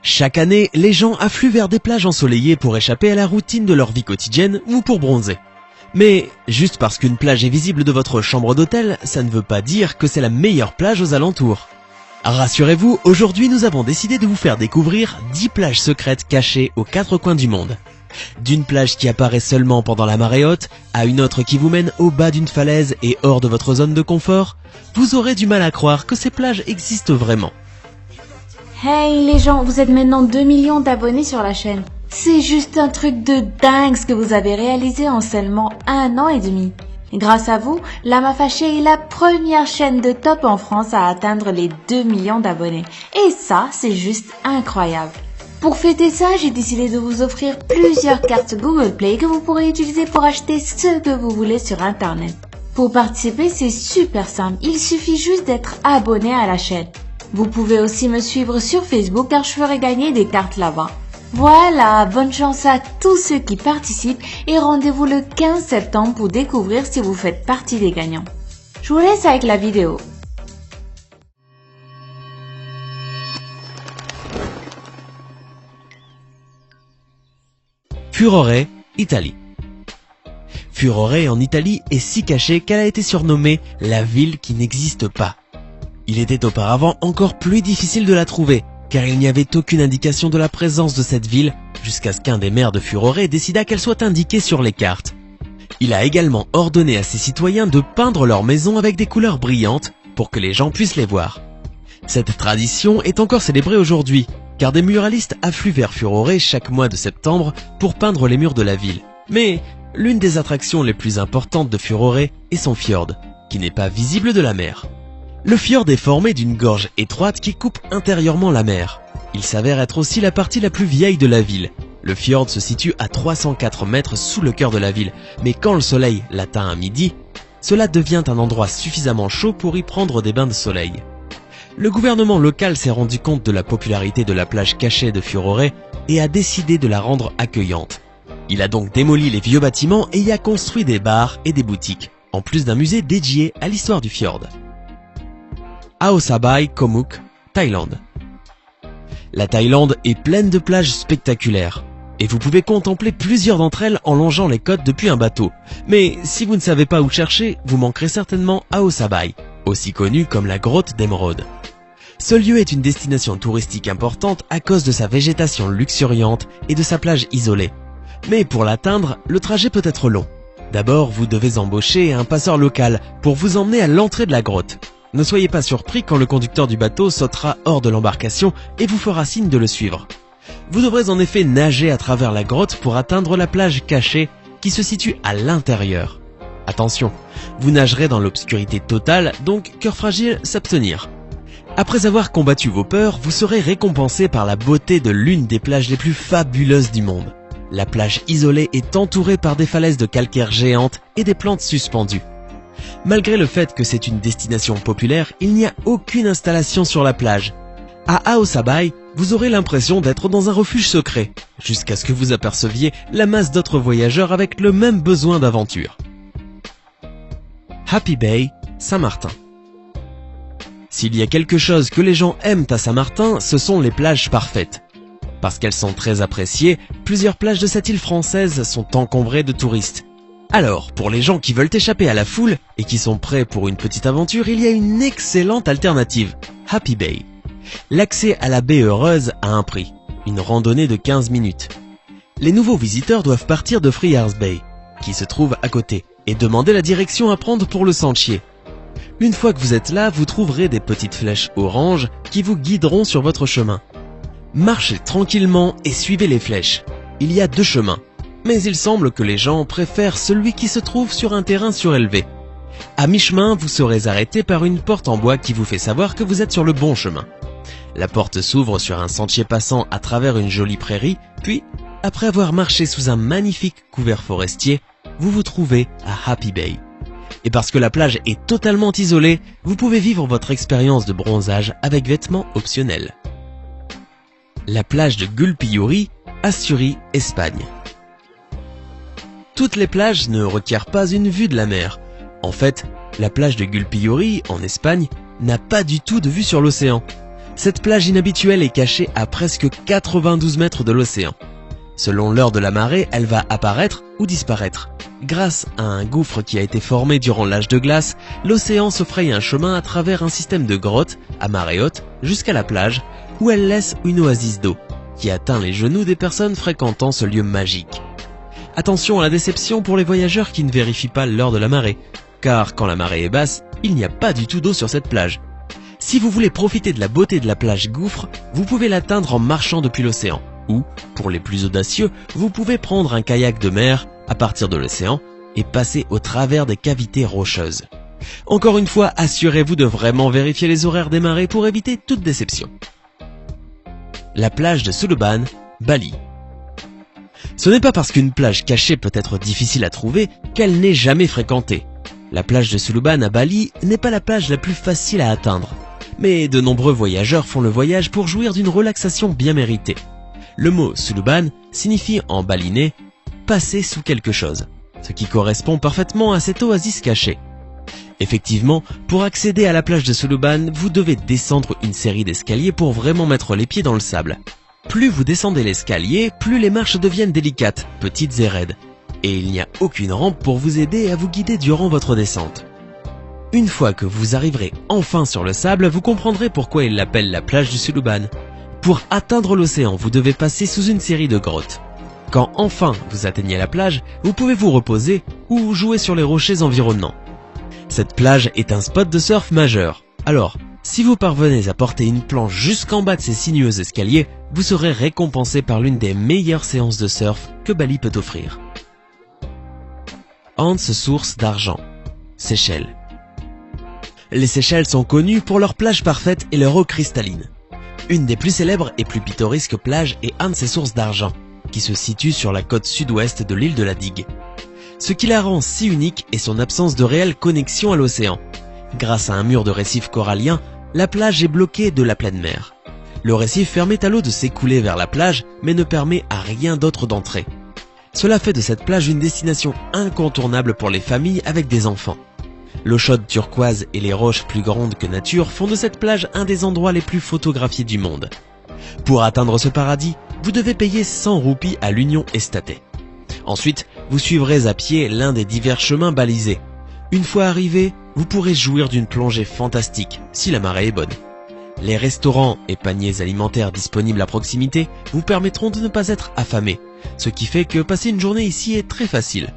Chaque année, les gens affluent vers des plages ensoleillées pour échapper à la routine de leur vie quotidienne ou pour bronzer. Mais juste parce qu'une plage est visible de votre chambre d'hôtel, ça ne veut pas dire que c'est la meilleure plage aux alentours. Rassurez-vous, aujourd'hui nous avons décidé de vous faire découvrir 10 plages secrètes cachées aux 4 coins du monde. D'une plage qui apparaît seulement pendant la marée haute, à une autre qui vous mène au bas d'une falaise et hors de votre zone de confort, vous aurez du mal à croire que ces plages existent vraiment. Hey les gens, vous êtes maintenant 2 millions d'abonnés sur la chaîne. C'est juste un truc de dingue ce que vous avez réalisé en seulement 1 an et demi. Grâce à vous, Lama Fâché est la première chaîne de top en France à atteindre les 2 millions d'abonnés. Et ça, c'est juste incroyable. Pour fêter ça, j'ai décidé de vous offrir plusieurs cartes Google Play que vous pourrez utiliser pour acheter ce que vous voulez sur Internet. Pour participer, c'est super simple. Il suffit juste d'être abonné à la chaîne. Vous pouvez aussi me suivre sur Facebook car je ferai gagner des cartes là-bas. Voilà, bonne chance à tous ceux qui participent et rendez-vous le 15 septembre pour découvrir si vous faites partie des gagnants. Je vous laisse avec la vidéo. Furore, Italie. Furore en Italie est si cachée qu'elle a été surnommée la ville qui n'existe pas. Il était auparavant encore plus difficile de la trouver, car il n'y avait aucune indication de la présence de cette ville, jusqu'à ce qu'un des maires de Furore décida qu'elle soit indiquée sur les cartes. Il a également ordonné à ses citoyens de peindre leurs maisons avec des couleurs brillantes pour que les gens puissent les voir. Cette tradition est encore célébrée aujourd'hui, car des muralistes affluent vers Furore chaque mois de septembre pour peindre les murs de la ville. Mais l'une des attractions les plus importantes de Furore est son fjord, qui n'est pas visible de la mer. Le fjord est formé d'une gorge étroite qui coupe intérieurement la mer. Il s'avère être aussi la partie la plus vieille de la ville. Le fjord se situe à 304 mètres sous le cœur de la ville, mais quand le soleil l'atteint à midi, cela devient un endroit suffisamment chaud pour y prendre des bains de soleil. Le gouvernement local s'est rendu compte de la popularité de la plage cachée de Furore et a décidé de la rendre accueillante. Il a donc démoli les vieux bâtiments et y a construit des bars et des boutiques, en plus d'un musée dédié à l'histoire du fjord. Ao Sabai, Komuk, Thaïlande. La Thaïlande est pleine de plages spectaculaires, et vous pouvez contempler plusieurs d'entre elles en longeant les côtes depuis un bateau. Mais si vous ne savez pas où chercher, vous manquerez certainement Ao Sabai, aussi connu comme la grotte d'émeraude. Ce lieu est une destination touristique importante à cause de sa végétation luxuriante et de sa plage isolée. Mais pour l'atteindre, le trajet peut être long. D'abord, vous devez embaucher un passeur local pour vous emmener à l'entrée de la grotte. Ne soyez pas surpris quand le conducteur du bateau sautera hors de l'embarcation et vous fera signe de le suivre. Vous devrez en effet nager à travers la grotte pour atteindre la plage cachée qui se situe à l'intérieur. Attention, vous nagerez dans l'obscurité totale, donc cœur fragile, s'abstenir. Après avoir combattu vos peurs, vous serez récompensé par la beauté de l'une des plages les plus fabuleuses du monde. La plage isolée est entourée par des falaises de calcaire géantes et des plantes suspendues. Malgré le fait que c'est une destination populaire, il n'y a aucune installation sur la plage. À Ao Sabai, vous aurez l'impression d'être dans un refuge secret, jusqu'à ce que vous aperceviez la masse d'autres voyageurs avec le même besoin d'aventure. Happy Bay, Saint-Martin. S'il y a quelque chose que les gens aiment à Saint-Martin, ce sont les plages parfaites. Parce qu'elles sont très appréciées, plusieurs plages de cette île française sont encombrées de touristes. Alors, pour les gens qui veulent échapper à la foule et qui sont prêts pour une petite aventure, il y a une excellente alternative, Happy Bay. L'accès à la baie heureuse a un prix, une randonnée de 15 minutes. Les nouveaux visiteurs doivent partir de Frears Bay, qui se trouve à côté, et demander la direction à prendre pour le sentier. Une fois que vous êtes là, vous trouverez des petites flèches oranges qui vous guideront sur votre chemin. Marchez tranquillement et suivez les flèches. Il y a 2 chemins. Mais il semble que les gens préfèrent celui qui se trouve sur un terrain surélevé. À mi-chemin, vous serez arrêté par une porte en bois qui vous fait savoir que vous êtes sur le bon chemin. La porte s'ouvre sur un sentier passant à travers une jolie prairie, puis, après avoir marché sous un magnifique couvert forestier, vous vous trouvez à Happy Bay. Et parce que la plage est totalement isolée, vous pouvez vivre votre expérience de bronzage avec vêtements optionnels. La plage de Gulpiyuri, Asturi, Espagne. Toutes les plages ne requièrent pas une vue de la mer. En fait, la plage de Gulpiyuri, en Espagne, n'a pas du tout de vue sur l'océan. Cette plage inhabituelle est cachée à presque 92 mètres de l'océan. Selon l'heure de la marée, elle va apparaître ou disparaître. Grâce à un gouffre qui a été formé durant l'âge de glace, l'océan se fraye un chemin à travers un système de grottes, à marée haute, jusqu'à la plage, où elle laisse une oasis d'eau, qui atteint les genoux des personnes fréquentant ce lieu magique. Attention à la déception pour les voyageurs qui ne vérifient pas l'heure de la marée, car quand la marée est basse, il n'y a pas du tout d'eau sur cette plage. Si vous voulez profiter de la beauté de la plage gouffre, vous pouvez l'atteindre en marchant depuis l'océan. Ou, pour les plus audacieux, vous pouvez prendre un kayak de mer à partir de l'océan et passer au travers des cavités rocheuses. Encore une fois, assurez-vous de vraiment vérifier les horaires des marées pour éviter toute déception. La plage de Suluban, Bali. Ce n'est pas parce qu'une plage cachée peut être difficile à trouver qu'elle n'est jamais fréquentée. La plage de Suluban à Bali n'est pas la plage la plus facile à atteindre. Mais de nombreux voyageurs font le voyage pour jouir d'une relaxation bien méritée. Le mot Suluban signifie en balinais « passer sous quelque chose », ce qui correspond parfaitement à cette oasis cachée. Effectivement, pour accéder à la plage de Suluban, vous devez descendre une série d'escaliers pour vraiment mettre les pieds dans le sable. Plus vous descendez l'escalier, plus les marches deviennent délicates, petites et raides. Et il n'y a aucune rampe pour vous aider à vous guider durant votre descente. Une fois que vous arriverez enfin sur le sable, vous comprendrez pourquoi ils l'appellent la plage du Suluban. Pour atteindre l'océan, vous devez passer sous une série de grottes. Quand enfin vous atteignez la plage, vous pouvez vous reposer ou jouer sur les rochers environnants. Cette plage est un spot de surf majeur. Alors, si vous parvenez à porter une planche jusqu'en bas de ces sinueux escaliers, vous serez récompensé par l'une des meilleures séances de surf que Bali peut offrir. Hans Source d'Argent, Seychelles. Les Seychelles sont connues pour leurs plages parfaites et leur eau cristalline. Une des plus célèbres et plus pittoresques plages est Hans Source d'Argent, qui se situe sur la côte sud-ouest de l'île de la Digue. Ce qui la rend si unique est son absence de réelle connexion à l'océan. Grâce à un mur de récifs coralliens, la plage est bloquée de la pleine mer. Le récif permet à l'eau de s'écouler vers la plage, mais ne permet à rien d'autre d'entrer. Cela fait de cette plage une destination incontournable pour les familles avec des enfants. L'eau chaude turquoise et les roches plus grandes que nature font de cette plage un des endroits les plus photographiés du monde. Pour atteindre ce paradis, vous devez payer 100 roupies à l'Union Estate. Ensuite, vous suivrez à pied l'un des divers chemins balisés. Une fois arrivé, vous pourrez jouir d'une plongée fantastique, si la marée est bonne. Les restaurants et paniers alimentaires disponibles à proximité vous permettront de ne pas être affamé, ce qui fait que passer une journée ici est très facile.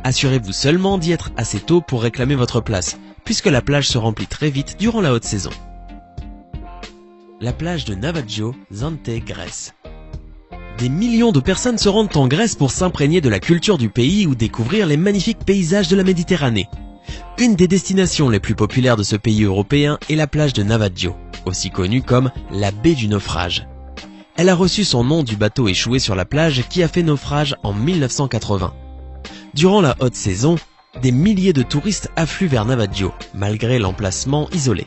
Assurez-vous seulement d'y être assez tôt pour réclamer votre place, puisque la plage se remplit très vite durant la haute saison. La plage de Navajo, Zante, Grèce. Des millions de personnes se rendent en Grèce pour s'imprégner de la culture du pays ou découvrir les magnifiques paysages de la Méditerranée. Une des destinations les plus populaires de ce pays européen est la plage de Navajo, aussi connue comme la baie du naufrage. Elle a reçu son nom du bateau échoué sur la plage qui a fait naufrage en 1980. Durant la haute saison, des milliers de touristes affluent vers Navajo, malgré l'emplacement isolé.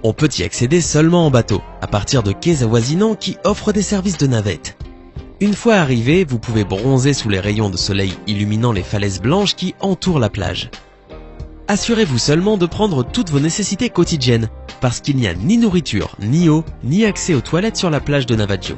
On peut y accéder seulement en bateau, à partir de quais avoisinants qui offrent des services de navette. Une fois arrivé, vous pouvez bronzer sous les rayons de soleil illuminant les falaises blanches qui entourent la plage. Assurez-vous seulement de prendre toutes vos nécessités quotidiennes, parce qu'il n'y a ni nourriture, ni eau, ni accès aux toilettes sur la plage de Navajo.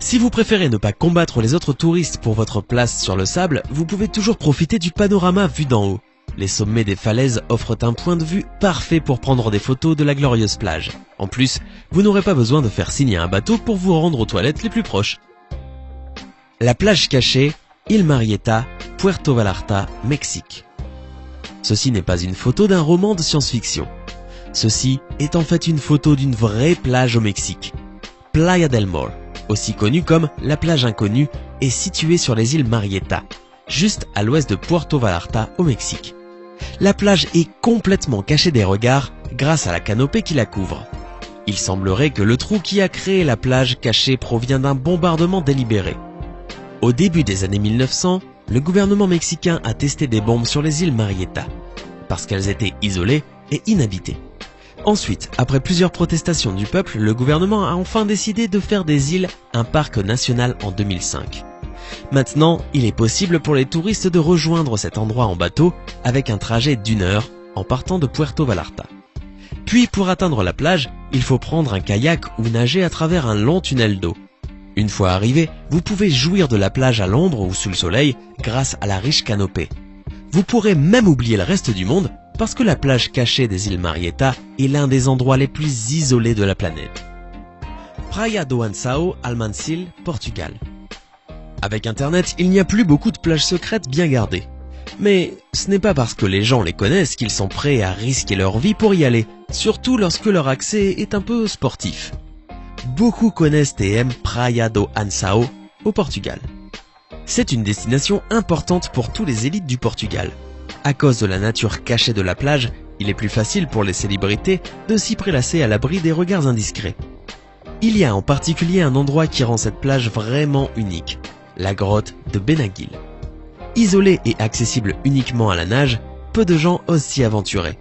Si vous préférez ne pas combattre les autres touristes pour votre place sur le sable, vous pouvez toujours profiter du panorama vu d'en haut. Les sommets des falaises offrent un point de vue parfait pour prendre des photos de la glorieuse plage. En plus, vous n'aurez pas besoin de faire signe à un bateau pour vous rendre aux toilettes les plus proches. La plage cachée, Île Marietta, Puerto Vallarta, Mexique. Ceci n'est pas une photo d'un roman de science-fiction. Ceci est en fait une photo d'une vraie plage au Mexique. Playa del Mor, aussi connue comme la plage inconnue, est située sur les îles Marietta, juste à l'ouest de Puerto Vallarta au Mexique. La plage est complètement cachée des regards grâce à la canopée qui la couvre. Il semblerait que le trou qui a créé la plage cachée provient d'un bombardement délibéré. Au début des années 1900, le gouvernement mexicain a testé des bombes sur les îles Marietta, parce qu'elles étaient isolées et inhabitées. Ensuite, après plusieurs protestations du peuple, le gouvernement a enfin décidé de faire des îles un parc national en 2005. Maintenant, il est possible pour les touristes de rejoindre cet endroit en bateau avec un trajet d'1 heure en partant de Puerto Vallarta. Puis pour atteindre la plage, il faut prendre un kayak ou nager à travers un long tunnel d'eau. Une fois arrivé, vous pouvez jouir de la plage à l'ombre ou sous le soleil grâce à la riche canopée. Vous pourrez même oublier le reste du monde parce que la plage cachée des îles Marieta est l'un des endroits les plus isolés de la planète. Praia do Ansao, Almancil, Portugal. Avec Internet, il n'y a plus beaucoup de plages secrètes bien gardées. Mais ce n'est pas parce que les gens les connaissent qu'ils sont prêts à risquer leur vie pour y aller, surtout lorsque leur accès est un peu sportif. Beaucoup connaissent et aiment Praia do Ansao au Portugal. C'est une destination importante pour tous les élites du Portugal. À cause de la nature cachée de la plage, il est plus facile pour les célébrités de s'y prélasser à l'abri des regards indiscrets. Il y a en particulier un endroit qui rend cette plage vraiment unique, la grotte de Benaguil. Isolée et accessible uniquement à la nage, peu de gens osent s'y aventurer.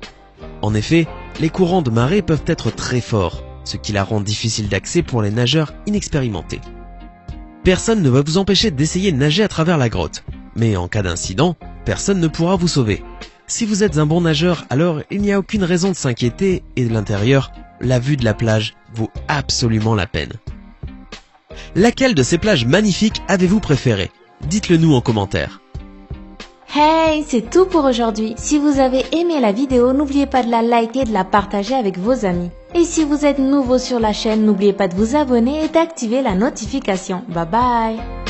En effet, les courants de marée peuvent être très forts, ce qui la rend difficile d'accès pour les nageurs inexpérimentés. Personne ne va vous empêcher d'essayer de nager à travers la grotte, mais en cas d'incident, personne ne pourra vous sauver. Si vous êtes un bon nageur, alors il n'y a aucune raison de s'inquiéter et de l'intérieur, la vue de la plage vaut absolument la peine. Laquelle de ces plages magnifiques avez-vous préférée? Dites-le nous en commentaire. Hey, c'est tout pour aujourd'hui. Si vous avez aimé la vidéo, n'oubliez pas de la liker et de la partager avec vos amis. Et si vous êtes nouveau sur la chaîne, n'oubliez pas de vous abonner et d'activer la notification. Bye bye!